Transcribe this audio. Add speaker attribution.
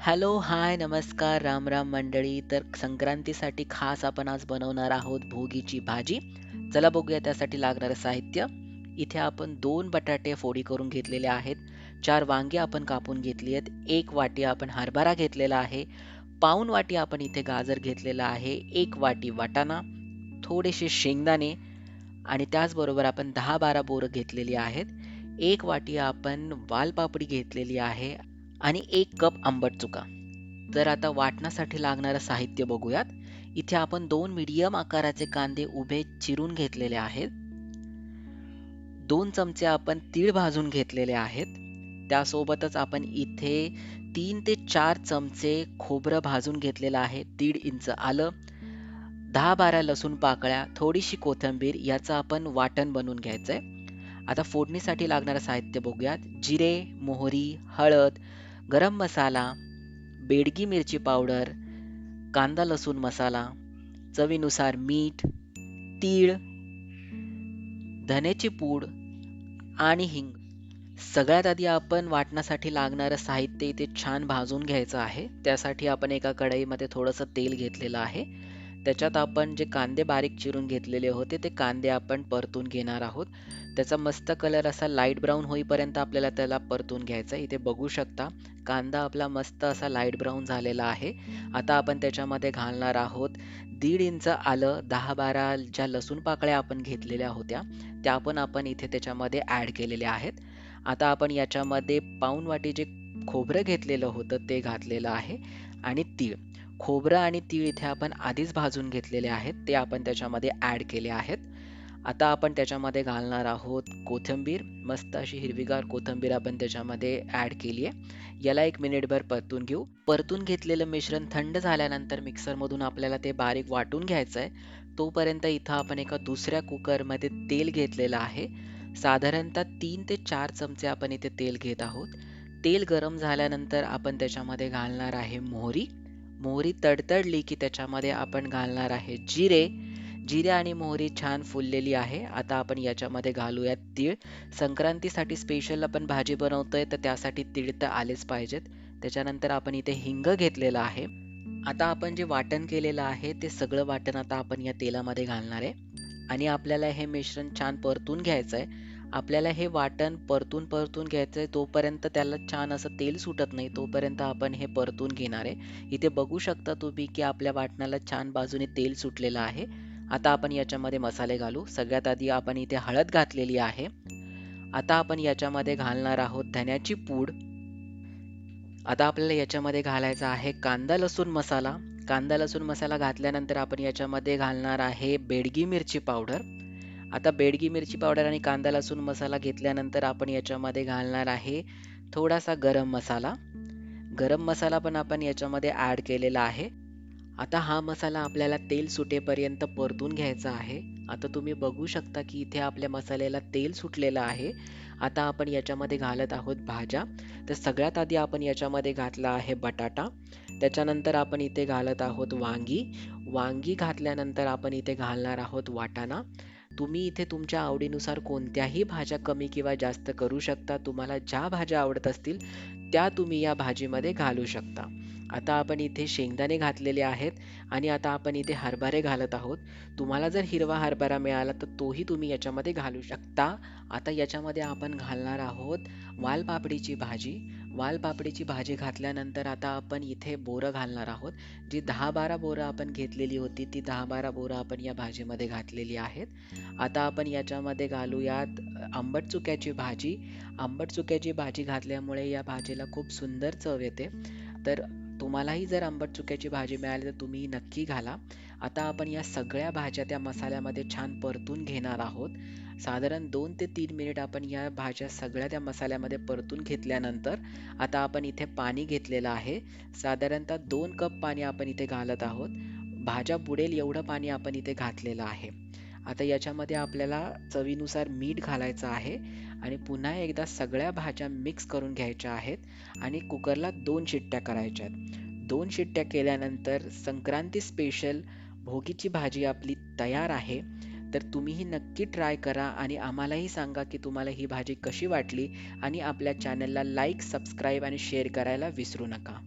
Speaker 1: Hello, हाय, नमस्कार, राम राम मंडळी. तर संक्रांतीसाठी खास आपण आज बनवणार आहोत भोगीची भाजी. चला बघूया त्यासाठी लागणारं साहित्य. इथे आपण 2 बटाटे फोडी करून घेतलेले आहेत. 4 वांगी आपण कापून घेतली आहेत. 1 वाटी आपण हरभरा घेतलेला आहे. पाऊण वाटी आपण इथे गाजर घेतलेला आहे. 1 वाटी वाटाणा, थोडेसे शेंगदाणे आणि त्याचबरोबर आपण 10-12 बोरं घेतलेली आहेत. 1 वाटी आपण वालपापडी घेतलेली आहे आणि 1 कप आंबट चुका. तर आता वाटण्यासाठी लागणारं साहित्य बघूयात. इथे आपण 2 मीडियम आकाराचे कांदे उभे चिरून घेतलेले आहेत. 2 चमचे आपण तीळ भाजून घेतलेले आहेत. त्यासोबतच आपण इथे 3 ते 4 चमचे खोबरं भाजून घेतलेलं आहे. 1.5 इंच आलं, 10-12 लसूण पाकळ्या, थोडीशी कोथिंबीर याचं आपण वाटण बनवून घ्यायचंय. आता फोडणीसाठी लागणारं साहित्य बघूयात. जिरे, मोहरी, हळद, गरम मसाला, बेडगी मिरची पावडर, कांदा लसूण मसाला, चवीनुसार मीठ, तीळ, धनेची पूड आणि हिंग. सगळ्यात आधी आपण वाटण्यासाठी लागणारं साहित्य इथे छान भाजून घ्यायचं आहे. त्यासाठी आपण एका कढईमध्ये थोडंसं तेल घेतलेलं आहे. त्याच्यात आपण जे कांदे बारीक चिरून घेतलेले होते ते कांदे आपण परतून घेणार आहोत. त्याचा मस्त कलर असा लाईट ब्राऊन होईपर्यंत आपल्याला त्याला परतून घ्यायचा आहे. इथे बघू शकता कांदा आपला मस्त असा लाईट ब्राऊन झालेला आहे. आता आपण त्याच्यामध्ये घालणार आहोत 1.5 इंच आलं, 10-12 ज्या लसूण पाकळ्या आपण घेतलेल्या होत्या त्या पण आपण इथे त्याच्यामध्ये ॲड केलेल्या आहेत. आता आपण याच्यामध्ये पाऊण वाटी जे खोबरं घेतलेलं होतं ते घातलेलं आहे आणि तीळ. खोबरं आणि तीळ इथे आपण आधीच भाजून घेतलेले आहेत. ते आपण त्याच्यामध्ये ॲड केले आहेत. आता आपण त्याच्यामध्ये घालणार आहोत कोथिंबीर. मस्त अशी हिरवीगार कोथिंबीर आपण त्याच्यामध्ये ॲड केली आहे. याला 1 मिनिटभर परतून घेऊ. परतून घेतलेलं मिश्रण थंड झाल्यानंतर मिक्सरमधून आपल्याला ते बारीक वाटून घ्यायचं आहे. तोपर्यंत इथं आपण एका दुसऱ्या कुकरमध्ये तेल घेतलेलं आहे. साधारणतः 3 ते 4 चमचे आपण इथे तेल घेत आहोत. तेल गरम झाल्यानंतर आपण त्याच्यामध्ये घालणार आहे मोहरी. मोहरी तडतडली की त्याच्यामध्ये आपण घालणार आहे जिरे. जिरे आणि मोहरी छान फुललेली आहे. आता आपण याच्यामध्ये घालूयात तीळ. संक्रांतीसाठी स्पेशल आपण भाजी बनवतोय तर त्यासाठी तीळ तर आलेच पाहिजेत. त्याच्यानंतर आपण इथे हिंग घेतलेला आहे. आता आपण जे वाटण केलेलं आहे ते सगळं वाटण आता आपण या तेलामध्ये घालणार आहे आणि आपल्याला हे मिश्रण छान परतून घ्यायचं आहे. आपल्याला हे वाटण परतून परतून घ्यायचं आहे तोपर्यंत त्याला छान असं तेल सुटत नाही तोपर्यंत आपण हे परतून घेणार आहे. इथे बघू शकता तुम्ही की आपल्या वाटणाला छान बाजूने तेल सुटलेलं आहे. आता आपण याच्यामध्ये मसाले घालू. सगळ्यात आधी आपण इथे हळद घातलेली आहे. आता आपण याच्यामध्ये घालणार आहोत धन्याची पूड. आता आपल्याला याच्यामध्ये घालायचा आहे कांदा लसूण मसाला. कांदा लसूण मसाला घातल्यानंतर आपण याच्यामध्ये घालणार आहे बेडगी मिरची पावडर. आता बेडगी मिरची पावडर आणि कांदा लसूण मसाला घेतल्यानंतर आपण याच्यामध्ये घालणार आहे थोडासा गरम मसाला. गरम मसाला पण आपण याच्यामध्ये ॲड केलेला आहे. आता हा मसाला आपल्याला तेल सुटेपर्यंत परतून घ्यायचा आहे. आता तुम्ही बघू शकता की इथे आपल्या मसाल्याला तेल सुटलेलं आहे. आता आपण याच्यामध्ये घालत आहोत भाज्या. तर सगळ्यात आधी आपण याच्यामध्ये घातला आहे बटाटा. त्याच्यानंतर आपण इथे घालत आहोत वांगी. वांगी घातल्यानंतर आपण इथे घालणार आहोत वाटाणा. तुम्ही इथे तुमच्या आवडीनुसार कोणत्याही भाज्या कमी किंवा जास्त करू शकता. तुम्हाला ज्या भाज्या आवडत असतील त्या तुम्ही या भाजीमध्ये घालू शकता. आता आपण इथे शेंगदाणे घातलेले आहेत आणि आता आपण इथे हरभरे घालत आहोत. तुम्हाला जर हिरवा हरभरा मिळाला तर तोही तुम्ही याच्यामध्ये घालू शकता. आता याच्यामध्ये आपण घालणार आहोत वालपापडीची भाजी. वालपापडीची भाजी घातल्यानंतर आता आपण इथे बोरं घालणार आहोत. जी 10-12 बोरं आपण घेतलेली होती ती 10-12 बोरं आपण या भाजीमध्ये घातलेली आहेत. आता आपण याच्यामध्ये घालूयात आंबट चुक्याची भाजी. आंबट चुक्याची भाजी घातल्यामुळे या भाजीला खूप सुंदर चव येते. तर तुम्हालाही जर आंबट चुक्याची भाजी मिळाली तर तुम्ही नक्की घाला. आता आपण या सगळ्या भाज्या त्या मसाल्यामध्ये छान परतून घेणार आहोत. साधारण 2 ते 3 मिनिट आपण या भाज्या सगळ्या त्या मसाल्यामध्ये परतून घेतल्यानंतर आता आपण इथे पाणी घेतलेलं आहे. साधारणतः 2 कप पाणी आपण इथे घालत आहोत. भाज्या बुडेल एवढं पाणी आपण इथे घातलेलं आहे. आता याच्यामध्ये आपल्याला चवीनुसार मीठ घालायचं आहे आणि पुन्हा एकदा सगळ्या भाज्या मिक्स करून घ्यायच्या आहेत आणि कुकरला 2 शिट्ट्या करायच्या आहेत. 2 शिट्ट्या केल्यानंतर संक्रांती स्पेशल भोगीची भाजी आपली तयार आहे. तर तुम्हीही नक्की ट्राय करा आणि आम्हालाही सांगा की तुम्हाला ही भाजी कशी वाटली आणि आपल्या चॅनलला लाईक, सबस्क्राईब आणि शेअर करायला विसरू नका.